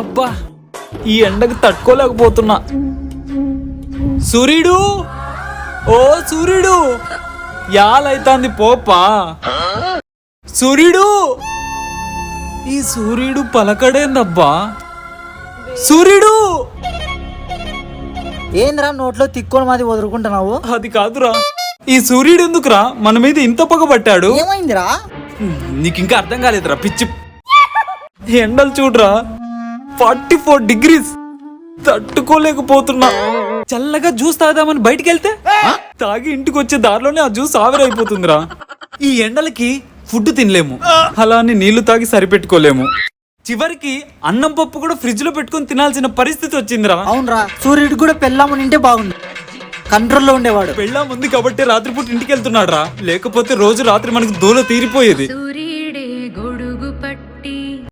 అబ్బా ఈ ఎండకు తట్టుకోలేకపోతున్నా. సూర్యుడు, ఓ సూర్యుడు, యాలైతాంది పోపా. సూర్యుడు, ఈ సూర్యుడు పలకడేందబ్బా. సూర్యుడు, ఏంద్రా నోట్లో తిక్కోని మాది వదులుకుంటున్నావు? అది కాదురా, ఈ సూర్యుడు ఎందుకురా మన మీద ఇంత పగబట్టాడు? ఏమైందిరా? నీకు ఇంకా అర్థం కాలేదురా పిచ్చి. ఎండలు చూడరా, 44 degrees, తట్టుకోలేకపోతున్నా. చల్లగా జ్యూస్ తాగుదామని బయటికి వెళ్తే తాగి ఇంటికి వచ్చే దారిలోనే ఆ జ్యూస్ ఆవిరైపోతుందిరా. ఈ ఎండలకి ఫుడ్ తినలేము, అలా అని నీళ్లు తాగి సరిపెట్టుకోలేము. చివరికి అన్నం పప్పు కూడా ఫ్రిడ్జ్ లో పెట్టుకుని తినాల్సిన పరిస్థితి వచ్చిందిరా. అవునరా, సూర్యుడు కూడా పెళ్ళాము నింటే బాగుంది, కంట్రోల్లో ఉండేవాడు. పెళ్ళాం ఉంది కాబట్టి రాత్రిపూట ఇంటికి వెళ్తున్నాడు రా, లేకపోతే రోజు రాత్రి మనకు దూల తీరిపోయేది.